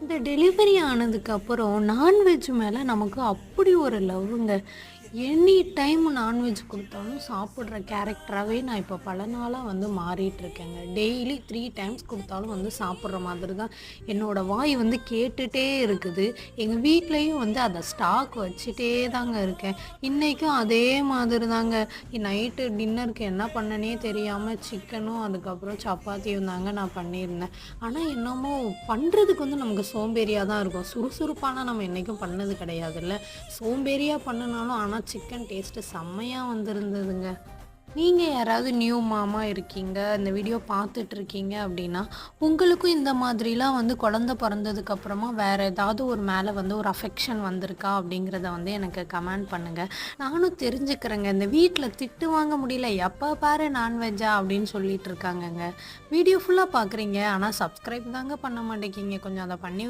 இந்த டெலிவரி ஆனதுக்கப்புறம் நான்வெஜ் மேலே நமக்கு அப்படி ஒரு லவ்வுங்க. எனி டைம் நான்வெஜ் குடுத்தாலும் சாப்பிட்ற கேரக்டராவே நான் இப்போ பல நாளா வந்து மாறிட்டுருக்கேங்க. டெய்லி 3 டைம்ஸ் குடுத்தாலும் வந்து சாப்பிட்ற மாதிரி தான் என்னோட வாய் வந்து கேட்டுட்டே இருக்குது. எங்க வீட்லயும் வந்து அத ஸ்டாக் வச்சுட்டே தாங்க இருக்கேன். இன்னைக்கும் அதே மாதிரி தாங்க. நைட்டு டின்னருக்கு என்ன பண்ணனே தெரியாம சிக்கனும், அதுக்கப்புறம் சப்பாத்தியும் தாங்க நான் பண்ணியிருந்தேன். ஆனா என்னமோ பண்றதுக்கு வந்து நமக்கு சோம்பேறியா தான் இருக்கும். சுறுசுறுப்பாலாம் நம்ம என்னைக்கும் பண்ணது கிடையாதுல்ல. சோம்பேறியா பண்ணுனாலும் ஆனா சிக்கன் டேஸ்ட்டு செம்மையா வந்திருந்ததுங்க. நீங்க யாராவது நியூ மாமா இருக்கீங்க, இந்த வீடியோ பார்த்துட்ருக்கீங்க அப்படின்னா, உங்களுக்கும் இந்த மாதிரிலாம் வந்து குழந்த பொறந்ததுக்கு அப்புறமா வேற ஏதாவது ஒரு மேல வந்து ஒரு அஃபெக்ஷன் வந்திருக்கா? அப்படிங்கிறத வந்து எனக்கு கமெண்ட் பண்ணுங்க. நானும் தெரிஞ்சுக்கிறேங்க. இந்த வீட்ல திட்டு வாங்க முடியல. எப்ப பாரு நான்வெஜ்ஜா அப்படின்னு சொல்லிட்டு இருக்காங்கங்க. வீடியோ ஃபுல்லா பார்க்குறீங்க. ஆனா சப்ஸ்கிரைப் தாங்க பண்ண மாட்டேங்கிறீங்க. கொஞ்சம் அத பண்ணி